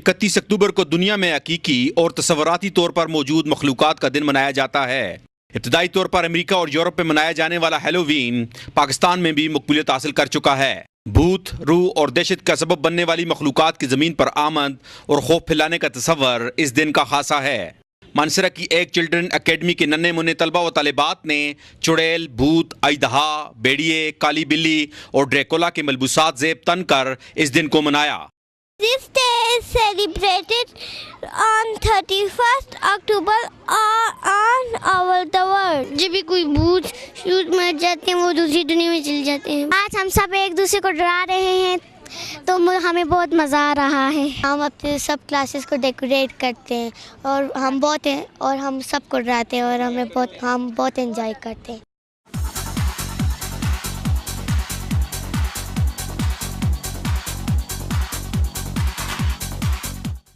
31 अक्टूबर को दुनिया में हकीकी और तस्वराती तौर पर मौजूद मखलूकात का दिन मनाया जाता है। इब्तदाई तौर पर अमेरिका और यूरोप में मनाया जाने वाला हैलोवीन पाकिस्तान में भी मकबूलियत हासिल कर चुका है। भूत, रूह और दहशत का सबब बनने वाली मखलूकात की ज़मीन पर आमद और खौफ फैलाने का तस्वर इस दिन का खासा है। मानसरा की एक चिल्ड्रन अकेडमी के नन्हे मुन्ने तलबा व तालिबात ने चुड़ैल, भूत, अइदहा, भेड़िए, काली बिल्ली और ड्रैकुला के मलबूसात ज़ेब तन कर इस दिन को मनाया। This day is celebrated on 31st October all over the world. जब भी कोई भूत मर जाते हैं वो दूसरी दुनिया में चले जाते हैं। आज हम सब एक दूसरे को डरा रहे हैं तो हमें बहुत मज़ा आ रहा है। हम अपने सब क्लासेस को डेकोरेट करते हैं और हम सबको डराते हैं और हम बहुत एंजॉय करते हैं।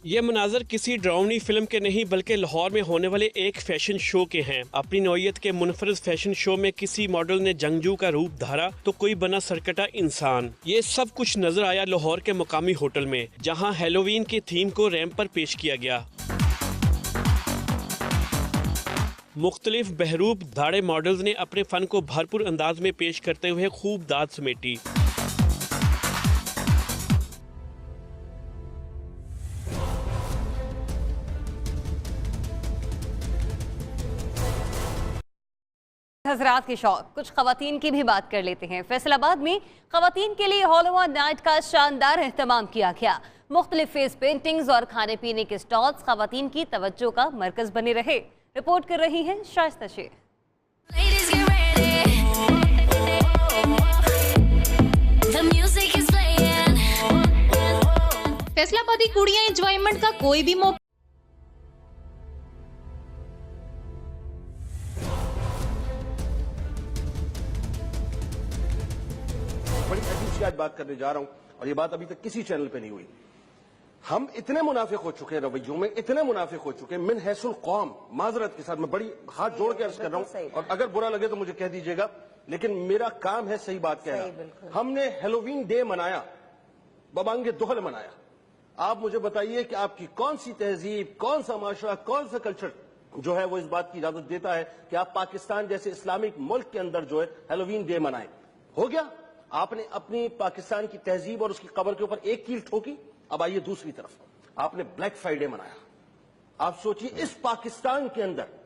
ये मनाजर किसी ड्राउनी फिल्म के नहीं बल्कि लाहौर में होने वाले एक फैशन शो के हैं। अपनी नौइयत के मुनफरद फैशन शो में किसी मॉडल ने जंगजू का रूप धारा तो कोई बना सरकटा इंसान। ये सब कुछ नजर आया लाहौर के मुकामी होटल में, जहां हैलोवीन की थीम को रैंप पर पेश किया गया। मुख्तलिफ बहरूप धाड़े मॉडल्स ने अपने फन को भरपूर अंदाज में पेश करते हुए खूब दाद समेटी। हजरात के शौक, कुछ खवातीन की भी बात कर लेते हैं। फैसलाबाद में खवातीन के लिए हॉलोवन नाइट का शानदार एहतमाम किया गया। मुख्तलिफ फेस पेंटिंग्स और खाने पीने के स्टॉल्स खवातीन की तवज्जो का मरकज बने रहे। रिपोर्ट कर रही हैं शाइस्ता शेख। फैसलाबादी कुड़ियां एंजॉयमेंट का कोई भी मौका बड़ी अजीब सी आज बात करने जा रहा हूं और ये बात अभी तक किसी चैनल पे नहीं हुई। हम इतने मुनाफिक हो चुके हैं रवैयों में, इतने मुनाफिक हो चुके हैं मिन हैसुल कौम। माजरत के साथ मैं बड़ी हाथ जोड़ के अर्ज कर रहा हूं और अगर बुरा लगे तो मुझे कह दीजिएगा, लेकिन मेरा काम है सही बात कहना। हमने हैलोवीन डे मनाया, बबांगे दोहल मनाया। आप मुझे बताइए कि आपकी कौन सी तहजीब, कौन सा माशरा, कौन सा कल्चर जो है वो इस बात की इजाजत देता है कि आप पाकिस्तान जैसे इस्लामिक मुल्क के अंदर जो है हैलोवीन डे मनाएं। हो गया, आपने अपनी पाकिस्तान की तहजीब और उसकी कब्र के ऊपर एक कील ठोकी। अब आइए दूसरी तरफ, आपने ब्लैक फ्राइडे मनाया। आप सोचिए इस पाकिस्तान के अंदर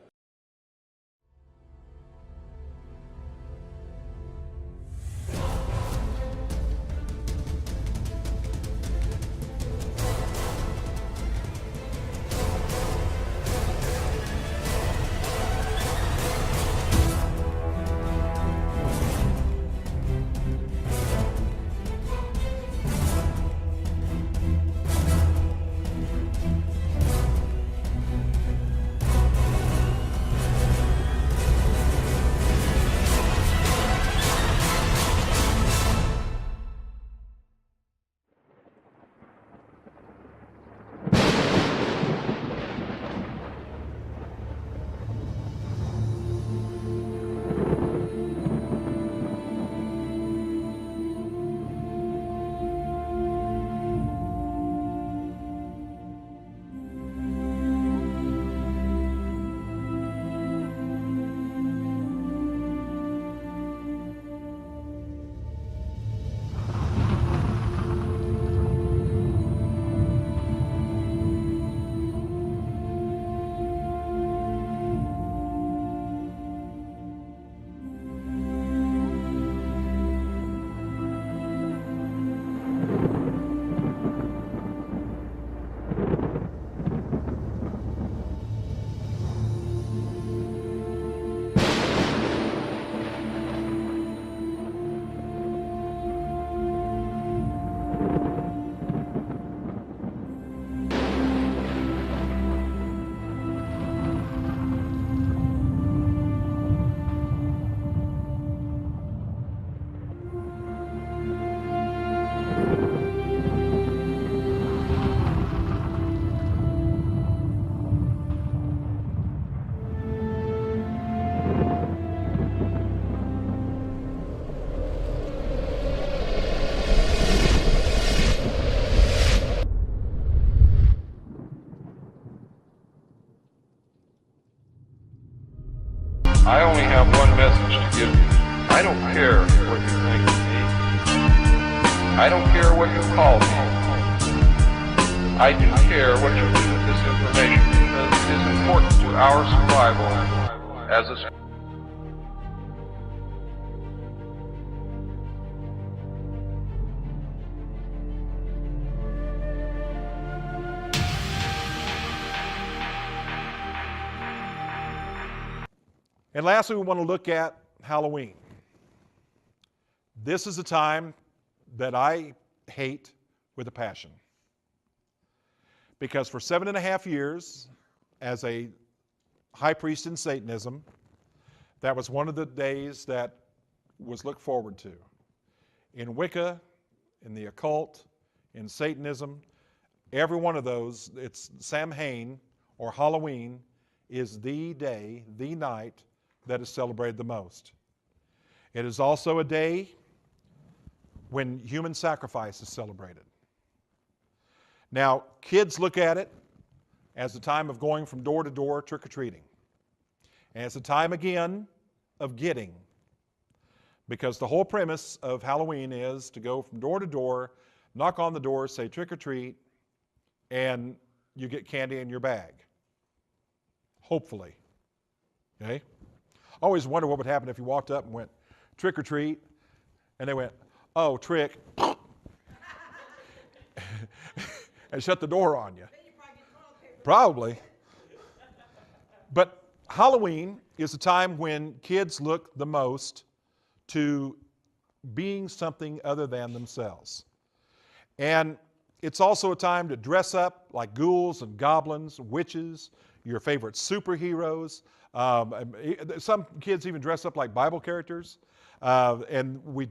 I only have one message to give you. I don't care what you think of me. I don't care what you call me. I do care what you do with this information because it is important to our survival as a species. And lastly, we want to look at Halloween. This is a time that I hate with a passion. Because for 7.5 years, as a high priest in Satanism, that was one of the days that was looked forward to. In Wicca, in the occult, in Satanism, every one of those, it's Samhain or Halloween is the day, the night that is celebrated the most. It is also a day when human sacrifice is celebrated. Now, kids look at it as a time of going from door to door trick-or-treating. And it's a time again of getting. Because the whole premise of Halloween is to go from door to door, knock on the door, say trick-or-treat, and you get candy in your bag. Hopefully. Okay? I always wonder what would happen if you walked up and went trick or treat, and they went, oh, trick, and shut the door on you. Probably. But Halloween is a time when kids look the most to being something other than themselves. And it's also a time to dress up like ghouls and goblins, witches, your favorite superheroes. Some kids even dress up like Bible characters. And we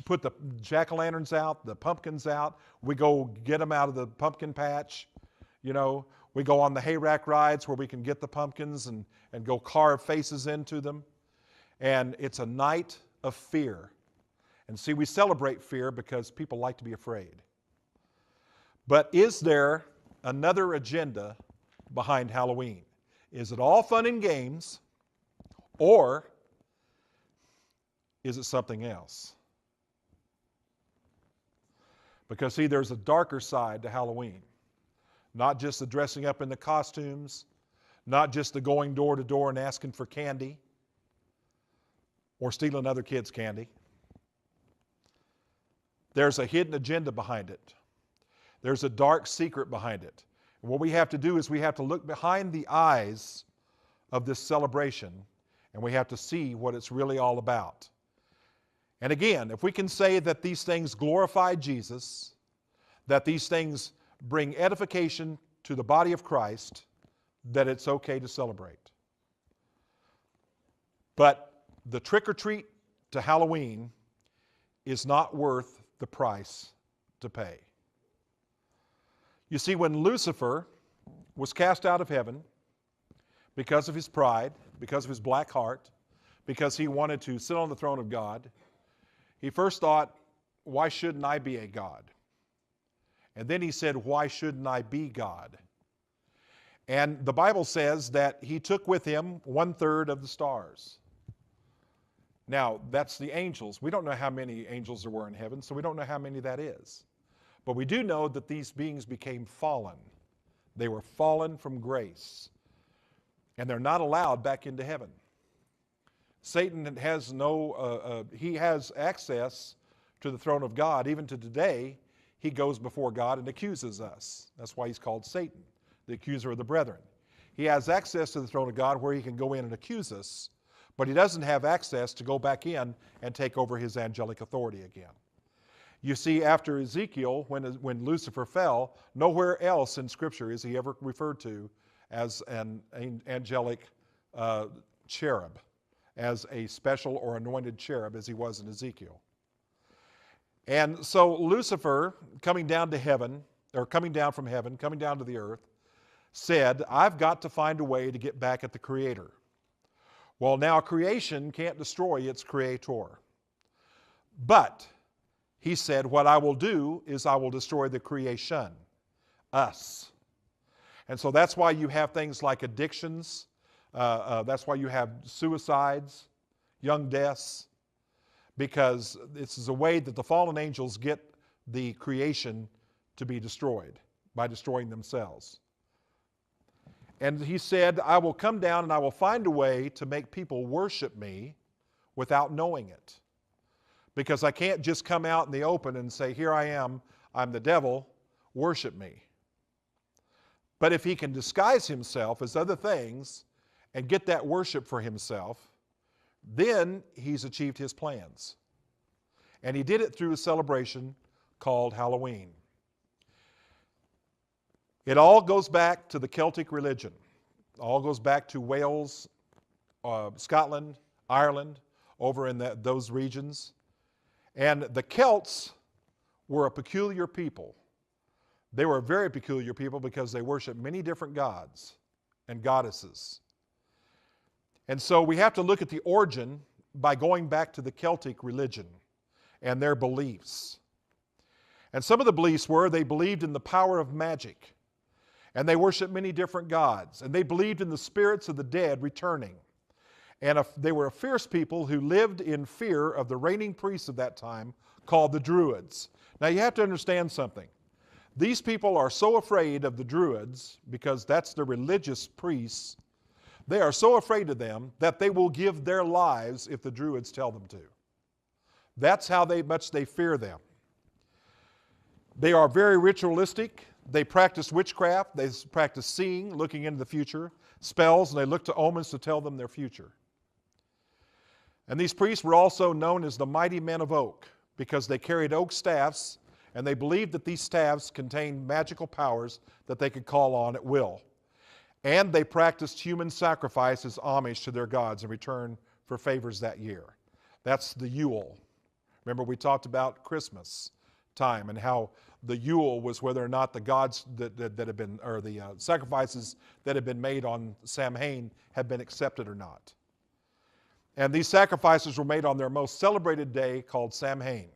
put the jack-o'-lanterns out, the pumpkins out. We go get them out of the pumpkin patch. You know, we go on the hay rack rides where we can get the pumpkins and go carve faces into them. And it's a night of fear. And see, we celebrate fear because people like to be afraid. But is there another agenda behind Halloween? Is it all fun and games, or is it something else? Because see, there's a darker side to Halloween. Not just the dressing up in the costumes, not just the going door to door and asking for candy, or stealing other kids' candy. There's a hidden agenda behind it. There's a dark secret behind it. And what we have to do is we have to look behind the eyes of this celebration, and we have to see what it's really all about. And again, if we can say that these things glorify Jesus, that these things bring edification to the body of Christ, that it's okay to celebrate. But the trick-or-treat to Halloween is not worth the price to pay. You see, when Lucifer was cast out of heaven because of his pride, because of his black heart, because he wanted to sit on the throne of God, he first thought, why shouldn't I be a God? And then he said, why shouldn't I be God? And the Bible says that he took with him 1/3 of the stars. Now, that's the angels. We don't know how many angels there were in heaven, so we don't know how many that is. But we do know that these beings became fallen. They were fallen from grace. And they're not allowed back into heaven. Satan has he has access to the throne of God. Even to today, he goes before God and accuses us. That's why he's called Satan, the accuser of the brethren. He has access to the throne of God where he can go in and accuse us, but he doesn't have access to go back in and take over his angelic authority again. You see, after Ezekiel, when Lucifer fell, nowhere else in Scripture is he ever referred to as an angelic cherub, as a special or anointed cherub as he was in Ezekiel. And so Lucifer, coming down to heaven, or coming down from heaven, coming down to the earth, said, I've got to find a way to get back at the Creator. Well, now creation can't destroy its Creator. But he said, what I will do is I will destroy the creation, us. And so that's why you have things like addictions, That's why you have suicides, young deaths, because this is a way that the fallen angels get the creation to be destroyed by destroying themselves. And he said, I will come down and I will find a way to make people worship me without knowing it. Because I can't just come out in the open and say, here I am, I'm the devil, worship me. But if he can disguise himself as other things and get that worship for himself, then he's achieved his plans. And he did it through a celebration called Halloween. It all goes back to the Celtic religion. It all goes back to Wales, Scotland, Ireland, over in those regions. And the Celts were a peculiar people. They were a very peculiar people because they worshiped many different gods and goddesses. And so we have to look at the origin by going back to the Celtic religion and their beliefs. And some of the beliefs were they believed in the power of magic. And they worshiped many different gods. And they believed in the spirits of the dead returning. And they were a fierce people who lived in fear of the reigning priests of that time called the druids. Now you have to understand something. These people are so afraid of the druids, because that's the religious priests, they are so afraid of them that they will give their lives if the druids tell them to. That's how much they fear them. They are very ritualistic. They practice witchcraft. They practice seeing, looking into the future, spells, and they look to omens to tell them their future. And these priests were also known as the mighty men of oak because they carried oak staffs, and they believed that these staffs contained magical powers that they could call on at will. And they practiced human sacrifice as homage to their gods in return for favors that year. That's the Yule. Remember, we talked about Christmas time and how the Yule was whether or not the gods that had been, or the sacrifices that had been made on Samhain had been accepted or not. And these sacrifices were made on their most celebrated day called Samhain.